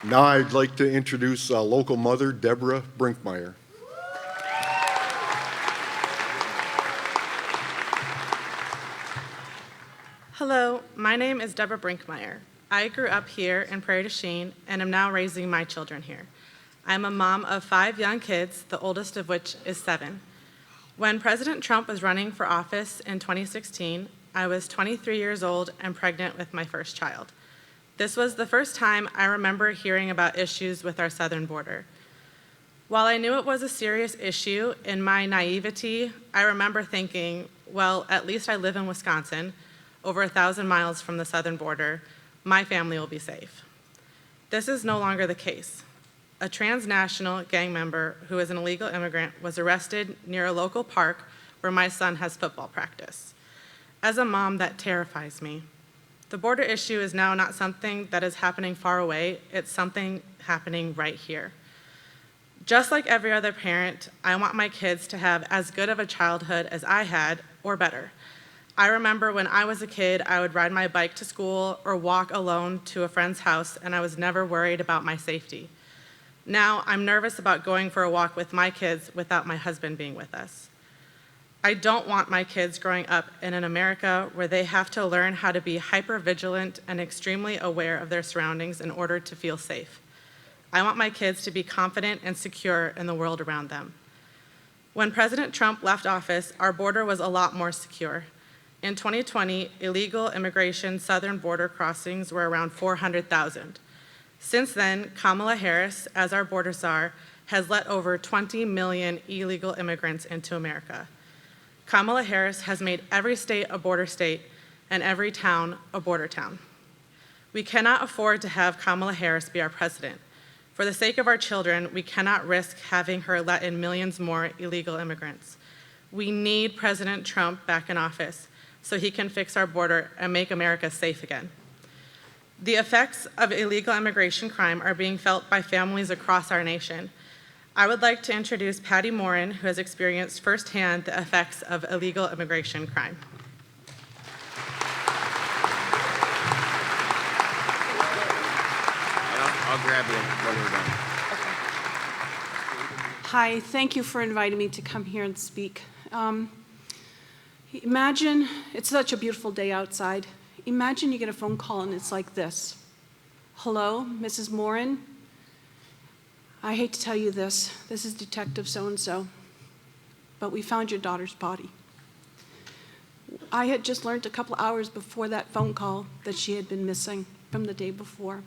Now I'd like to introduce local mother, Deborah Brinkmeyer. Hello, my name is Deborah Brinkmeyer. I grew up here in Prairie du Chien and am now raising my children here. I'm a mom of 5 young kids, the oldest of which is 7. When President Trump was running for office in 2016, I was 23 years old and pregnant with my first child. This was the first time I remember hearing about issues with our southern border. While I knew it was a serious issue, in my naivety, I remember thinking, well, at least I live in Wisconsin, over 1,000 miles from the southern border. My family will be safe. This is no longer the case. A transnational gang member who is an illegal immigrant was arrested near a local park where my son has football practice. As a mom, that terrifies me. The border issue is now not something that is happening far away, it's something happening right here. Just like every other parent, I want my kids to have as good of a childhood as I had, or better. I remember when I was a kid, I would ride my bike to school or walk alone to a friend's house, and I was never worried about my safety. Now, I'm nervous about going for a walk with my kids without my husband being with us. I don't want my kids growing up in an America where they have to learn how to be hyper-vigilant and extremely aware of their surroundings in order to feel safe. I want my kids to be confident and secure in the world around them. When President Trump left office, our border was a lot more secure. In 2020, illegal immigration southern border crossings were around 400,000. Since then, Kamala Harris, as our border czar, has let over 20 million illegal immigrants into America. Kamala Harris has made every state a border state and every town a border town. We cannot afford to have Kamala Harris be our president. For the sake of our children, we cannot risk having her let in millions more illegal immigrants. We need President Trump back in office so he can fix our border and make America safe again. The effects of illegal immigration crime are being felt by families across our nation. I would like to introduce Patty Morin, who has experienced firsthand the effects of illegal immigration crime. I'll grab you when we're done. Hi, thank you for inviting me to come here and speak. Imagine, it's such a beautiful day outside. Imagine you get a phone call and it's like this. Hello, Mrs. Morin? I hate to tell you this. This is Detective so-and-so, but we found your daughter's body. I had just learned a couple hours before that phone call that she had been missing from the day before.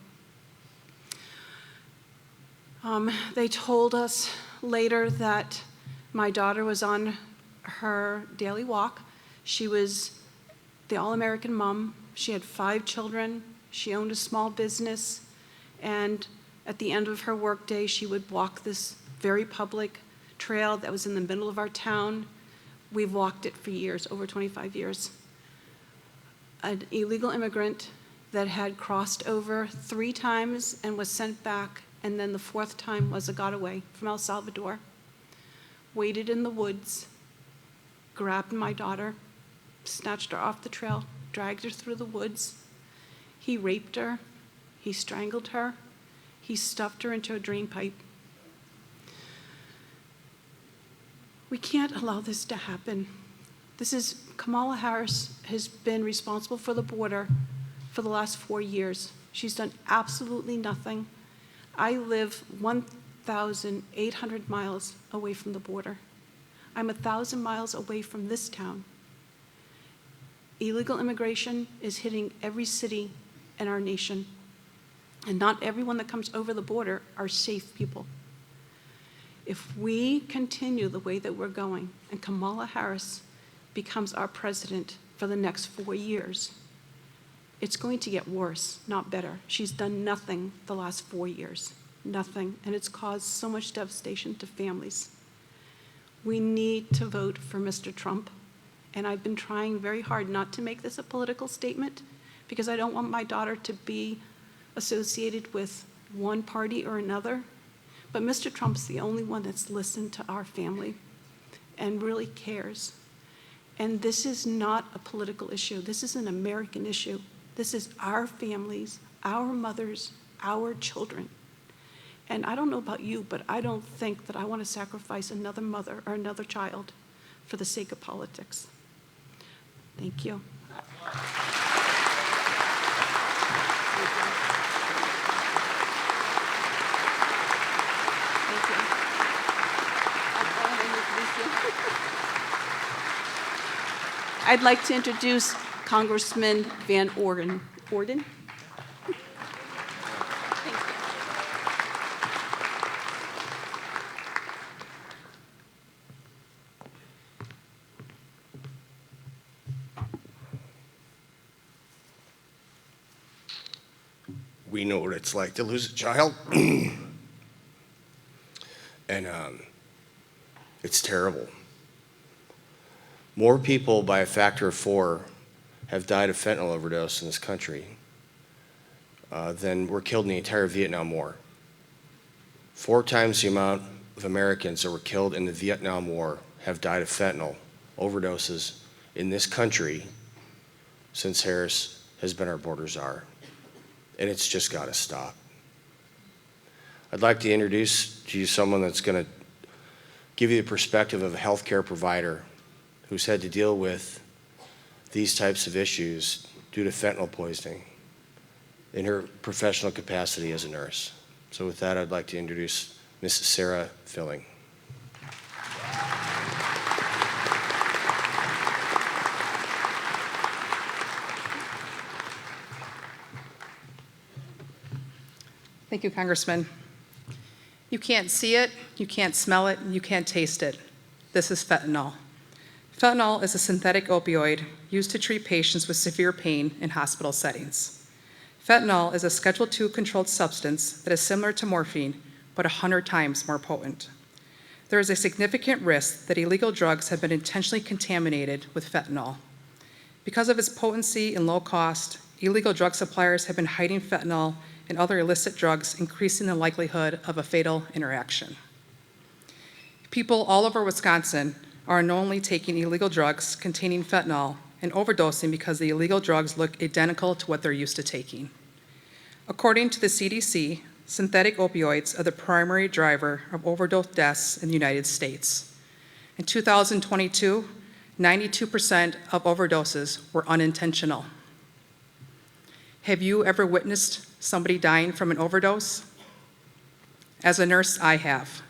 They told us later that my daughter was on her daily walk. She was the all-American mom. She had 5 children. She owned a small business, and at the end of her workday, she would walk this very public trail that was in the middle of our town. We've walked it for years, over 25 years. An illegal immigrant that had crossed over 3 times and was sent back, and then the 4th time was a getaway from El Salvador, waited in the woods, grabbed my daughter, snatched her off the trail, dragged her through the woods. He raped her, he strangled her, he stuffed her into a drain pipe. We can't allow this to happen. Kamala Harris has been responsible for the border for the last 4 years. She's done absolutely nothing. I live 1,800 miles away from the border. I'm 1,000 miles away from this town. Illegal immigration is hitting every city in our nation. And not everyone that comes over the border are safe people. If we continue the way that we're going and Kamala Harris becomes our president for the next 4 years, it's going to get worse, not better. She's done nothing the last 4 years, nothing, and it's caused so much devastation to families. We need to vote for Mr. Trump, and I've been trying very hard not to make this a political statement because I don't want my daughter to be associated with one party or another, but Mr. Trump's the only one that's listened to our family and really cares. And this is not a political issue. This is an American issue. This is our families, our mothers, our children. And I don't know about you, but I don't think that I want to sacrifice another mother or another child for the sake of politics. Thank you. Thank you. I'd like to introduce Congressman Van Orden. Orden? We know what it's like to lose a child. And it's terrible. More people by a factor of 4 have died of fentanyl overdose in this country than were killed in the entire Vietnam War. 4 times the amount of Americans that were killed in the Vietnam War have died of fentanyl overdoses in this country since Harris has been our border czar. And it's just got to stop. I'd like to introduce to you someone that's going to give you the perspective of a healthcare provider who's had to deal with these types of issues due to fentanyl poisoning in her professional capacity as a nurse. So with that, I'd like to introduce Mrs. Sarah Filling. Thank you, Congressman. You can't see it, you can't smell it, you can't taste it. This is fentanyl. Fentanyl is a synthetic opioid used to treat patients with severe pain in hospital settings. Fentanyl is a Schedule II controlled substance that is similar to morphine, but 100 times more potent. There is a significant risk that illegal drugs have been intentionally contaminated with fentanyl. Because of its potency and low cost, illegal drug suppliers have been hiding fentanyl and other illicit drugs, increasing the likelihood of a fatal interaction. People all over Wisconsin are unknowingly taking illegal drugs containing fentanyl and overdosing because the illegal drugs look identical to what they're used to taking. According to the CDC, synthetic opioids are the primary driver of overdose deaths in the United States. In 2022, 92% of overdoses were unintentional. Have you ever witnessed somebody dying from an overdose? As a nurse, I have.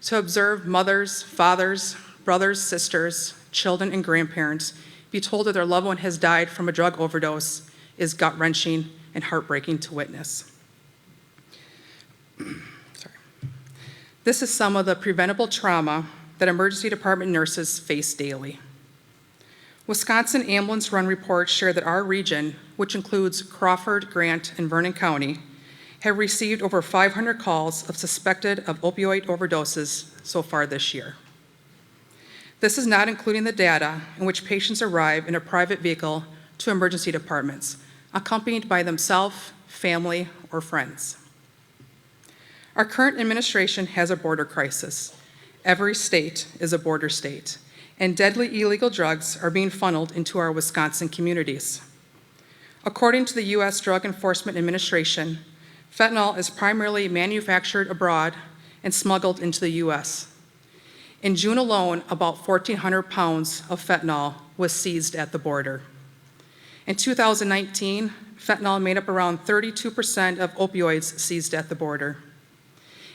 To observe mothers, fathers, brothers, sisters, children, and grandparents be told that their loved one has died from a drug overdose is gut-wrenching and heartbreaking to witness. This is some of the preventable trauma that emergency department nurses face daily. Wisconsin ambulance run reports share that our region, which includes Crawford, Grant, and Vernon County, have received over 500 calls of suspected of opioid overdoses so far this year. This is not including the data in which patients arrive in a private vehicle to emergency departments, accompanied by themselves, family, or friends. Our current administration has a border crisis. Every state is a border state, and deadly illegal drugs are being funneled into our Wisconsin communities. According to the U.S. Drug Enforcement Administration, fentanyl is primarily manufactured abroad and smuggled into the U.S. In June alone, about 1,400 pounds of fentanyl was seized at the border. In 2019, fentanyl made up around 32% of opioids seized at the border.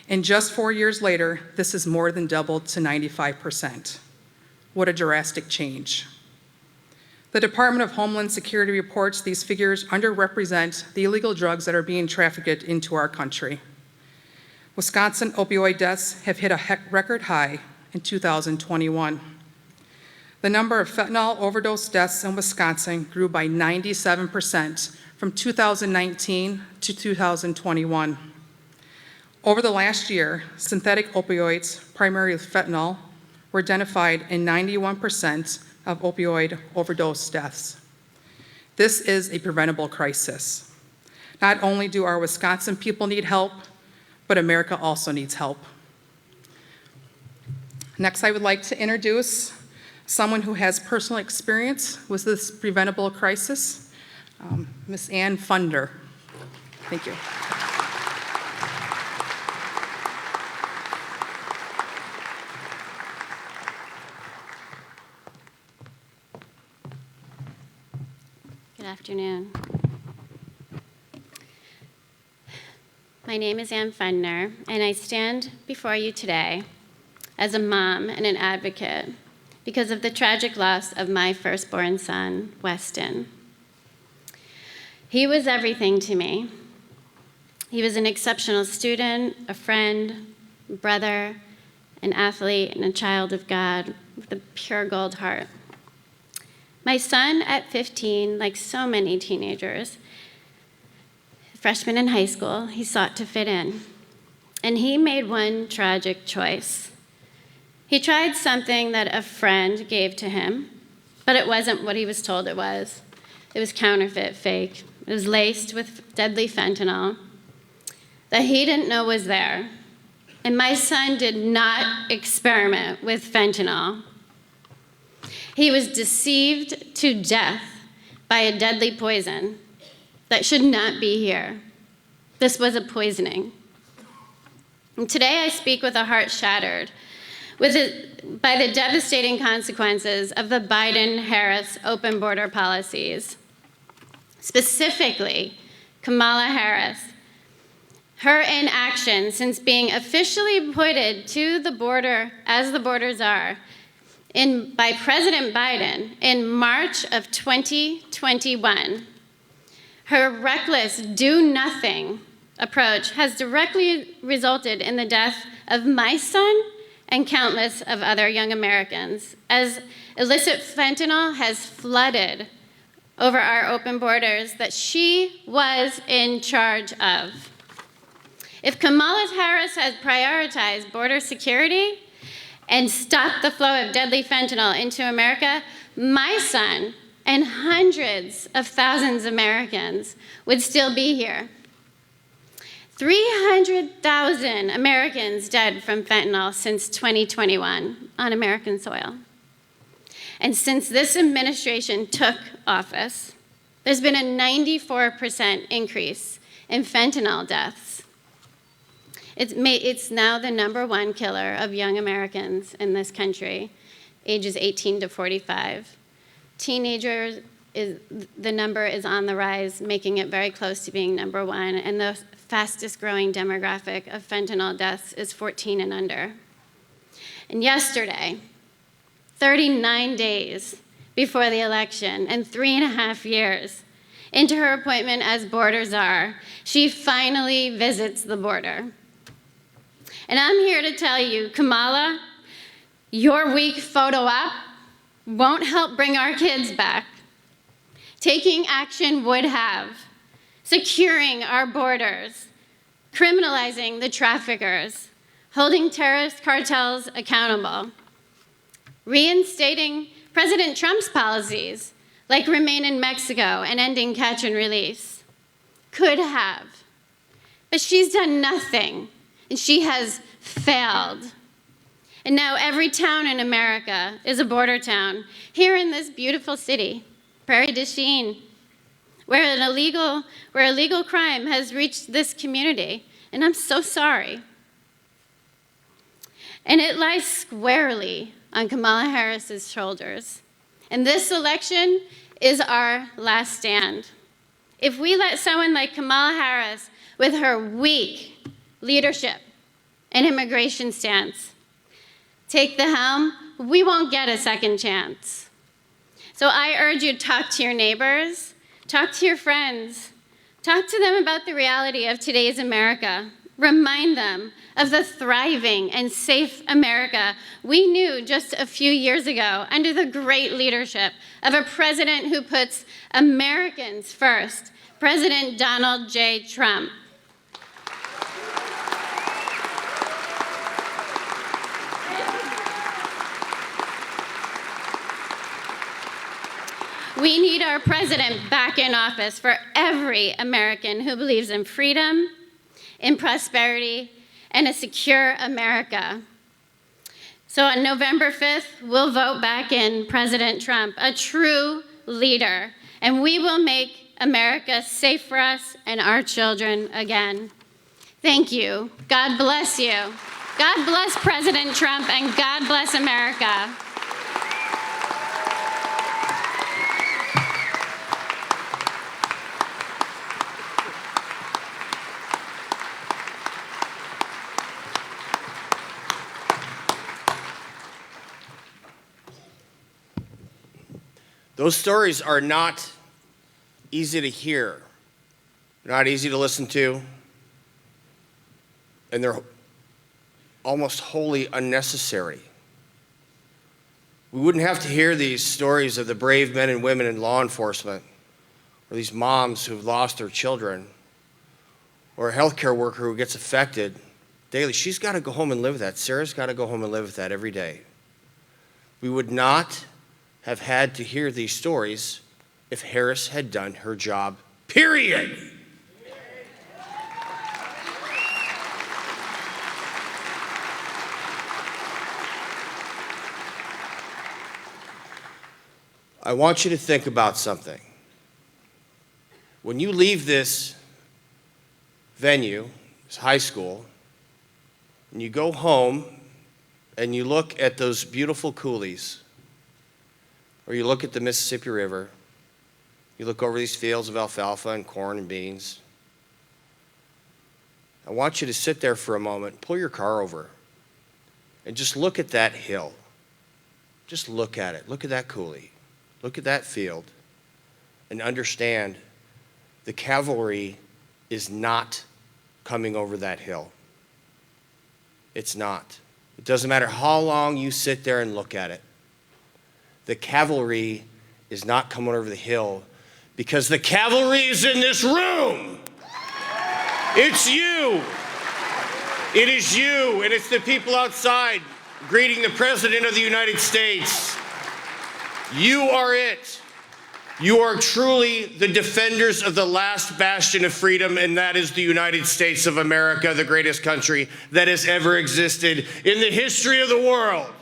And just 4 years later, this has more than doubled to 95%. What a drastic change. The Department of Homeland Security reports these figures underrepresent the illegal drugs that are being trafficked into our country. Wisconsin opioid deaths have hit a record high in 2021. The number of fentanyl overdose deaths in Wisconsin grew by 97% from 2019 to 2021. Over the last year, synthetic opioids, primarily fentanyl, were identified in 91% of opioid overdose deaths. This is a preventable crisis. Not only do our Wisconsin people need help, but America also needs help. Next, I would like to introduce someone who has personal experience with this preventable crisis, Ms. Ann Funder. Thank you. afternoon. My name is Ann Fundner, and I stand before you today as a mom and an advocate because of the tragic loss of my firstborn son, Weston. He was everything to me. He was an exceptional student, a friend, brother, an athlete, and a child of God with a pure gold heart. My son at 15, like so many teenagers, freshman in high school, he sought to fit in. And he made one tragic choice. He tried something that a friend gave to him, but it wasn't what he was told it was. It was counterfeit, fake. It was laced with deadly fentanyl that he didn't know was there. And my son did not experiment with fentanyl. He was deceived to death by a deadly poison that should not be here. This was a poisoning. And today I speak with a heart shattered by the devastating consequences of the Biden-Harris open border policies. Specifically, Kamala Harris. Her inaction since being officially appointed to the border as the border czar by President Biden in March of 2021. Her reckless do-nothing approach has directly resulted in the death of my son and countless of other young Americans, as illicit fentanyl has flooded over our open borders that she was in charge of. If Kamala Harris had prioritized border security and stopped the flow of deadly fentanyl into America, my son and hundreds of thousands of Americans would still be here. 300,000 Americans dead from fentanyl since 2021 on American soil. And since this administration took office, there's been a 94% increase in fentanyl deaths. It's now the #1 killer of young Americans in this country, ages 18 to 45. Teenagers, the number is on the rise, making it very close to being #1, and the fastest growing demographic of fentanyl deaths is 14 and under. And yesterday, 39 days before the election and 3.5 years into her appointment as border czar, she finally visits the border. And I'm here to tell you, Kamala, your weak photo op won't help bring our kids back. Taking action would have. Securing our borders, criminalizing the traffickers, holding terrorist cartels accountable, reinstating President Trump's policies, like remain in Mexico and ending catch and release. Could have. But she's done nothing, and she has failed. And now every town in America is a border town. Here in this beautiful city, Prairie du Chien, where illegal crime has reached this community, and I'm so sorry. And it lies squarely on Kamala Harris's shoulders. And this election is our last stand. If we let someone like Kamala Harris, with her weak leadership and immigration stance, take the helm, we won't get a second chance. So I urge you to talk to your neighbors, talk to your friends, talk to them about the reality of today's America. Remind them of the thriving and safe America we knew just a few years ago under the great leadership of a president who puts Americans first, President Donald J. Trump. We need our president back in office for every American who believes in freedom, in prosperity, and a secure America. So on November 5th, we'll vote back in President Trump, a true leader, and we will make America safe for us and our children again. Thank you. God bless you. God bless President Trump, and God bless America. Those stories are not easy to hear, they're not easy to listen to, and they're almost wholly unnecessary. We wouldn't have to hear these stories of the brave men and women in law enforcement, or these moms who've lost their children, or a healthcare worker who gets affected daily. She's got to go home and live with that. Sarah's got to go home and live with that every day. We would not have had to hear these stories if Harris had done her job, period. I want you to think about something. When you leave this venue, this high school, and you go home and you look at those beautiful coulees, or you look at the Mississippi River, you look over these fields of alfalfa and corn and beans, I want you to sit there for a moment, pull your car over, and just look at that hill. Just look at it. Look at that coulee. Look at that field and understand the cavalry is not coming over that hill. It's not. It doesn't matter how long you sit there and look at it. The cavalry is not coming over the hill because the cavalry is in this room. It's you. It is you, and it's the people outside greeting the President of the United States. You are it. You are truly the defenders of the last bastion of freedom, and that is the United States of America, the greatest country that has ever existed in the history of the world.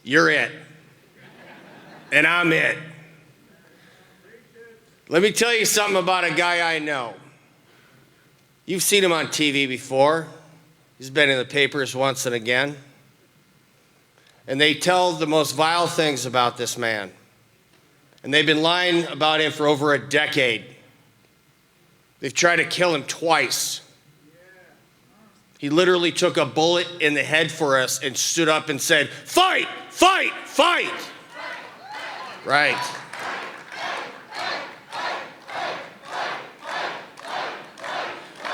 You're it. And I'm it. Let me tell you something about a guy I know. You've seen him on TV before. He's been in the papers once and again. And they tell the most vile things about this man. And they've been lying about him for over a decade. They've tried to kill him twice. He literally took a bullet in the head for us and stood up and said, "Fight, fight, fight." Right.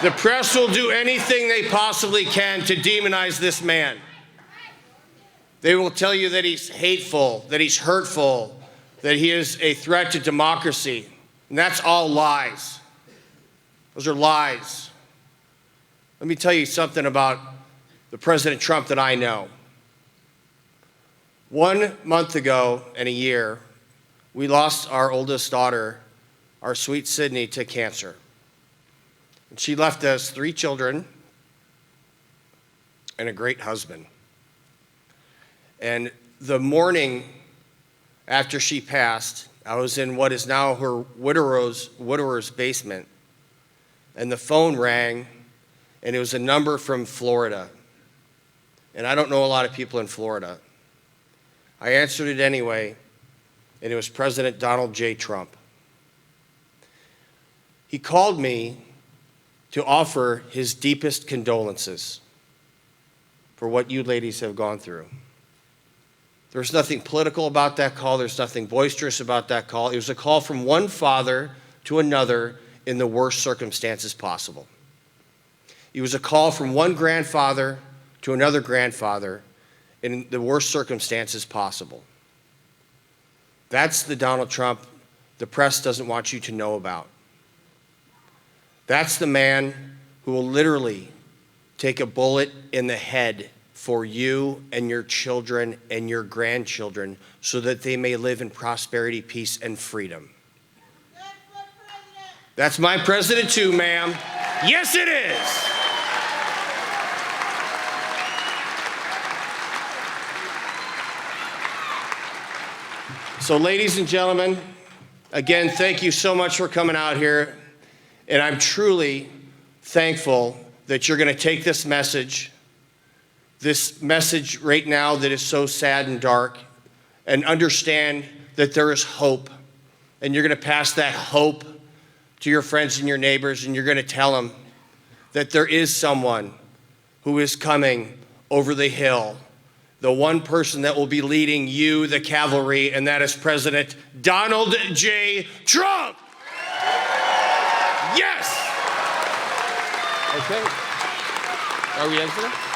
The press will do anything they possibly can to demonize this man. They will tell you that he's hateful, that he's hurtful, that he is a threat to democracy. And that's all lies. Those are lies. Let me tell you something about the President Trump that I know. 1 month ago and a year, we lost our oldest daughter, our sweet Sydney, to cancer. And she left us 3 children and a great husband. And the morning after she passed, I was in what is now her widower's basement, and the phone rang, and it was a number from Florida. And I don't know a lot of people in Florida. I answered it anyway, and it was President Donald J. Trump. He called me to offer his deepest condolences for what you ladies have gone through. There's nothing political about that call. There's nothing boisterous about that call. It was a call from one father to another in the worst circumstances possible. It was a call from one grandfather to another grandfather in the worst circumstances possible. That's the Donald Trump the press doesn't want you to know about. That's the man who will literally take a bullet in the head for you and your children and your grandchildren so that they may live in prosperity, peace, and freedom. That's my president too, ma'am. Yes, it is. So, ladies and gentlemen, again, thank you so much for coming out here. And I'm truly thankful that you're going to take this message this message right now that is so sad and dark, and understand that there is hope. And you're going to pass that hope to your friends and your neighbors, and you're going to tell them that there is someone who is coming over the hill, the one person that will be leading you, the cavalry, and that is President Donald J. Trump. Yes! Okay. Are we in for that?